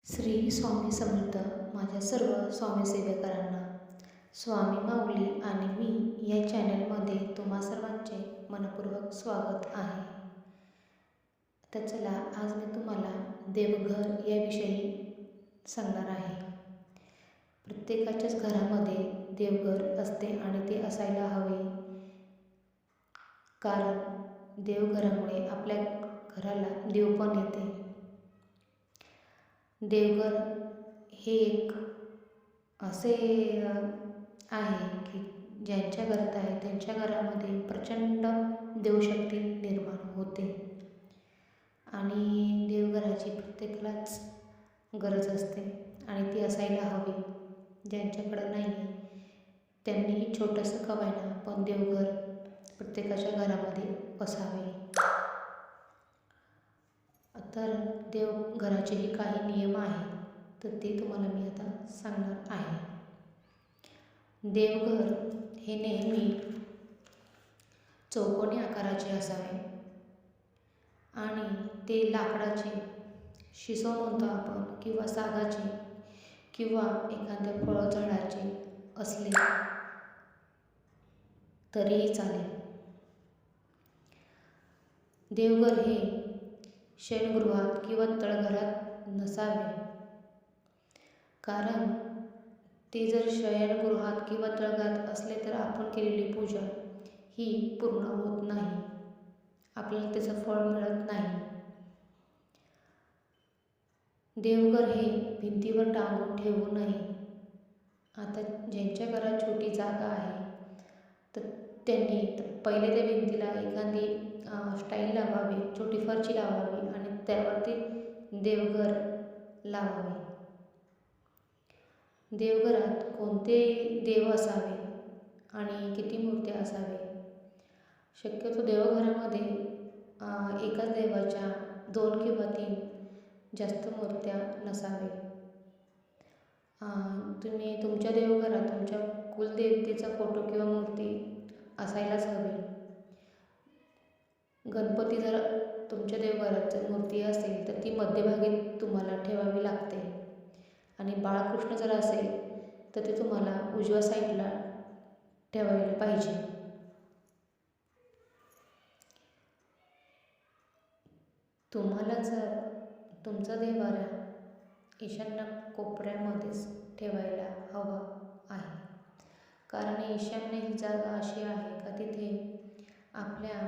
श्री स्वामी समर्थ. माझ्या सर्व स्वामी सेवेकरांना स्वामी माऊली आणि मी या चॅनलमध्ये तुम्हा सर्वांचे मनपूर्वक स्वागत आहे. तर चला, आज मी तुम्हाला देवघर याविषयी सांगणार आहे. प्रत्येकाच्याच घरामध्ये देवघर असते आणि ते असायला हवे, कारण देवघरामुळे आपल्या घराला देव पण येते. देवघर हे एक असे आहे की ज्यांच्या घरात आहे त्यांच्या घरामध्ये प्रचंड देवशक्ती निर्माण होते आणि देवघराची प्रत्येकालाच गरज असते आणि ती असायला हवी. ज्यांच्याकडं नाही त्यांनीही छोटंसं का होईना पण देवघर प्रत्येकाच्या घरामध्ये असावे. तर देवघराचेही काही नियम आहेत, तर ते तुम्हाला मी आता सांगणार आहे. देवघर हे नेहमी चौकोनी आकाराचे असावे आणि ते लाकडाचे, शिसो म्हणतो आपण, किंवा सागाचे किंवा एखाद्या फळ झाडाचे असले तरीही चालेल. देवघर हे शयनगृहात किंवा तळघरात नसावे, कारण ते जर शयनगृहात किंवा तळघरात असले तर आपण केलेली पूजा ही पूर्ण होत नाही, आपल्याला त्याचं फळ मिळत नाही. देवघर हे भिंतीवर टांगून ठेवू नये. आता ज्यांच्या घरात छोटी जागा आहे तर त्यांनी पहिले त्या भिंतीला एखादी स्टाईल लावावी, छोटी फरशी लावावी आणि त्यावरती देवघर लावावे. देवघरात कोणते देव असावे आणि किती मूर्त्या असावे. शक्यतो देवघरामध्ये एकाच देवाच्या 2 किंवा 3 जास्त मूर्त्या नसावे. तुम्ही तुमच्या देवघरात तुमच्या कुलदेवतेचा फोटो किंवा मूर्ती असायलाच हवी. गणपती जर तुमच्या देवघरात जर मूर्ती असेल तर ती मध्यभागी तुम्हाला ठेवावी लागते आणि बाळकृष्ण जर असेल तर ते तुम्हाला उजव्या साईडला ठेवायला पाहिजे. तुम्हाला जर तुमचा देवारा ईशान्य कोपऱ्यामध्येच ठेवायला हवा आहे, कारण ईशान्य ही जागा अशी आहे का तिथे आपल्या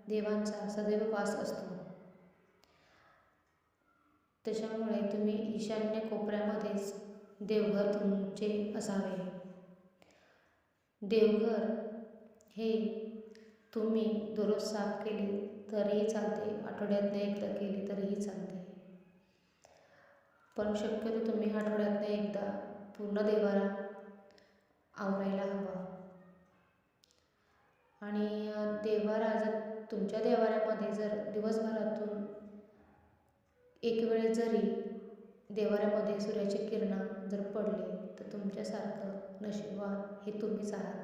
देवांचा सदैव वास असतो. त्याच्यामुळे तुम्ही ईशान्य कोपऱ्यामध्येच देवघर तुमचे असावे. देवघर हे तुम्ही दररोज साफ केले तरीही चालते, आठवड्यातनं एकदा केली तरीही चालते, पण शक्यतो तुम्ही आठवड्यातनं एकदा पूर्ण देवारा आवरायला हवा. आणि देवारा जर तुमच्या देवाऱ्यामध्ये जर दिवसभरातून एक वेळेस जरी देवाऱ्यामध्ये सूर्याची किरणं जर पडली तर तुमच्यासारखं नशीबवान हे तुम्हीच आहात,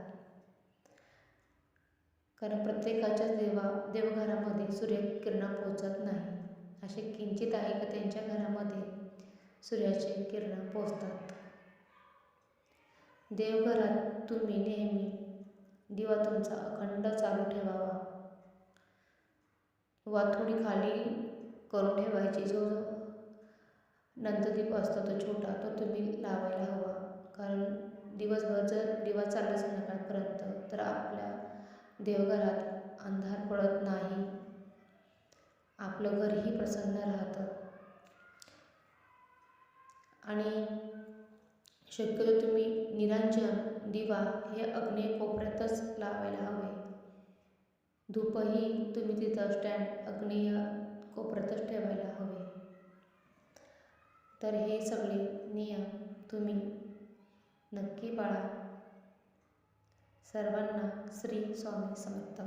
कारण प्रत्येकाच्याच देवघरामध्ये सूर्यकिरणं पोचत नाही. असे किंचित आहे की त्यांच्या घरामध्ये सूर्याची किरणं पोचतात. देवघरात तुम्ही नेहमी दिवा तुमचा अखंड चालू ठेवावा. वातोडी खाली करून ठेवायची. जो नंददीप असतो तो छोटा, तो तुम्ही लावायला हवा, कारण दिवसभर जर दिवा चालला संध्याकाळपर्यंत तर आपल्या देवघरात अंधार पडत नाही, आपलं घरही प्रसन्न राहतं. आणि शक्यतो तुम्ही निरांजन दिवा हे आग्नेय कोपऱ्यातच लावायला हवे. धूपही तुम्ही तिथं स्टँड आग्नेय कोपऱ्यातच ठेवायला हवे. तर हे सगळे नियम तुम्ही नक्की पाळा. सर्वांना श्री स्वामी समर्थ.